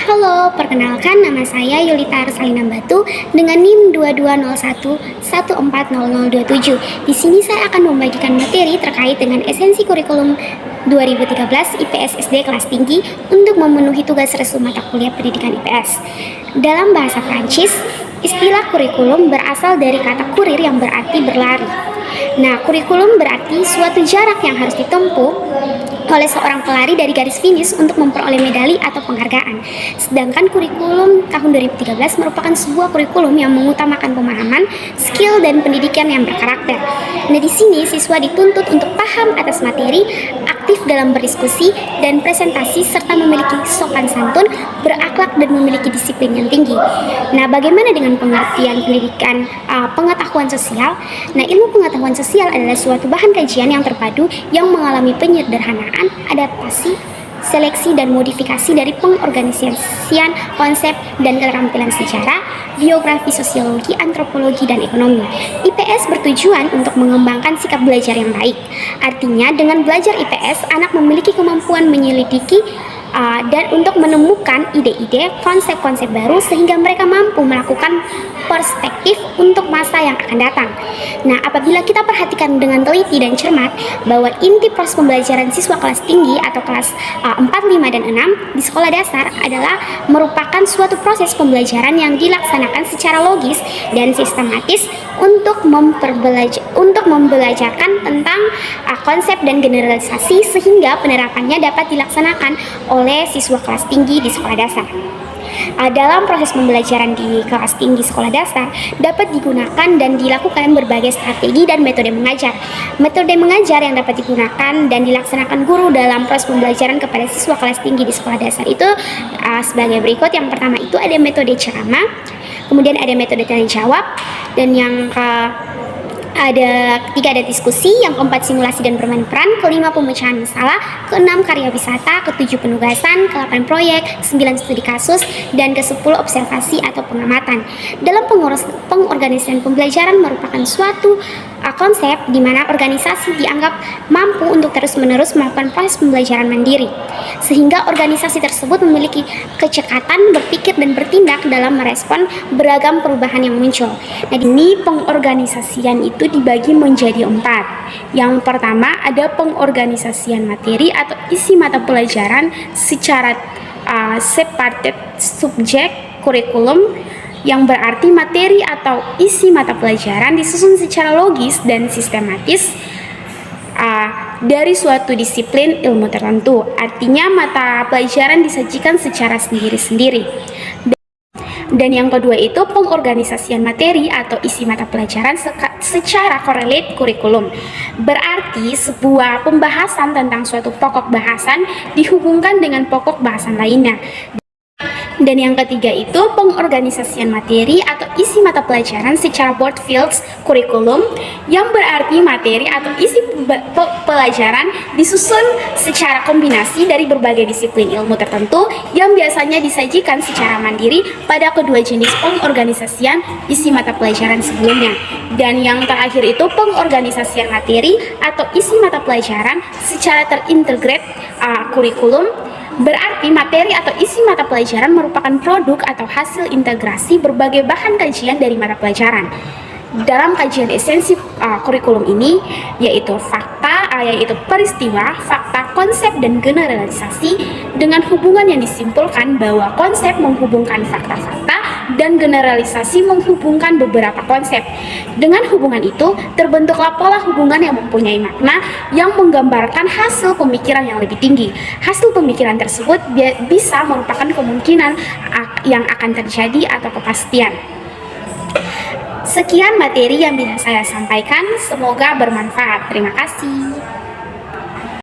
Halo, perkenalkan nama saya Yulita Arsalina Batu dengan NIM 2201140027. Di sini saya akan membagikan materi terkait dengan esensi kurikulum 2013 IPS SD kelas tinggi untuk memenuhi tugas resu mata kuliah pendidikan IPS. Dalam bahasa Prancis, istilah kurikulum berasal dari kata kurir yang berarti berlari. Nah, kurikulum berarti suatu jarak yang harus ditempuh oleh seorang pelari dari garis finish untuk memperoleh medali atau penghargaan. Sedangkan kurikulum tahun 2013 merupakan sebuah kurikulum yang mengutamakan pemahaman, skill, dan pendidikan yang berkarakter. Nah, di sini siswa dituntut untuk paham atas materi, aktif dalam berdiskusi dan presentasi, serta memiliki sopan santun, berakhlak, dan memiliki disiplin yang tinggi. Nah, bagaimana dengan pengertian pendidikan pengetahuan sosial? Nah, ilmu pengetahuan sosial adalah suatu bahan kajian yang terpadu yang mengalami penyederhanaan, adaptasi, seleksi, dan modifikasi dari pengorganisasian konsep dan keterampilan sejarah, biografi, sosiologi, antropologi, dan ekonomi. IPS bertujuan untuk mengembangkan sikap belajar yang baik. Artinya, dengan belajar IPS, anak memiliki kemampuan menyelidiki dan untuk menemukan ide-ide, konsep-konsep baru sehingga mereka mampu melakukan perspektif untuk masa yang akan datang. Nah, apabila kita perhatikan dengan teliti dan cermat bahwa inti proses pembelajaran siswa kelas tinggi atau kelas 4, 5, dan 6 di sekolah dasar adalah merupakan suatu proses pembelajaran yang dilaksanakan secara logis dan sistematis untuk membelajarkan tentang konsep dan generalisasi sehingga penerapannya dapat dilaksanakan oleh siswa kelas tinggi di sekolah dasar. Dalam proses pembelajaran di kelas tinggi sekolah dasar dapat digunakan dan dilakukan berbagai strategi dan metode mengajar. Metode mengajar yang dapat digunakan dan dilaksanakan guru dalam proses pembelajaran kepada siswa kelas tinggi di sekolah dasar itu sebagai berikut. Yang pertama itu ada metode ceramah, kemudian ada metode tanya jawab, dan yang ketiga ada diskusi, yang keempat simulasi dan bermain peran, kelima pemecahan masalah, keenam karya wisata, ketujuh penugasan, ke-8 proyek, 9 studi kasus, dan ke-10 observasi atau pengamatan. Dalam pengorganisasian pembelajaran merupakan suatu konsep di mana organisasi dianggap mampu untuk terus-menerus melakukan proses pembelajaran mandiri, sehingga organisasi tersebut memiliki kecekatan berpikir dan bertindak dalam merespon beragam perubahan yang muncul. Nah, ini pengorganisasian itu dibagi menjadi 4. Yang pertama ada pengorganisasian materi atau isi mata pelajaran secara separated subject kurikulum, yang berarti materi atau isi mata pelajaran disusun secara logis dan sistematis dari suatu disiplin ilmu tertentu. Artinya mata pelajaran disajikan secara sendiri-sendiri. Dan yang kedua itu pengorganisasian materi atau isi mata pelajaran secara correlate kurikulum. Berarti sebuah pembahasan tentang suatu pokok bahasan dihubungkan dengan pokok bahasan lainnya. Dan yang ketiga itu pengorganisasian materi atau isi mata pelajaran secara broad fields kurikulum, yang berarti materi atau isi pelajaran disusun secara kombinasi dari berbagai disiplin ilmu tertentu yang biasanya disajikan secara mandiri pada kedua jenis pengorganisasian isi mata pelajaran sebelumnya. Dan yang terakhir itu pengorganisasian materi atau isi mata pelajaran secara terintegrate kurikulum. Berarti materi atau isi mata pelajaran merupakan produk atau hasil integrasi berbagai bahan kajian dari mata pelajaran. Dalam kajian esensi kurikulum ini yaitu yaitu peristiwa, fakta, konsep, dan generalisasi, dengan hubungan yang disimpulkan bahwa konsep menghubungkan fakta-fakta dan generalisasi menghubungkan beberapa konsep. Dengan hubungan itu terbentuklah pola hubungan yang mempunyai makna yang menggambarkan hasil pemikiran yang lebih tinggi. Hasil pemikiran tersebut bisa merupakan kemungkinan yang akan terjadi atau kepastian. Sekian materi yang bisa saya sampaikan, semoga bermanfaat. Terima kasih.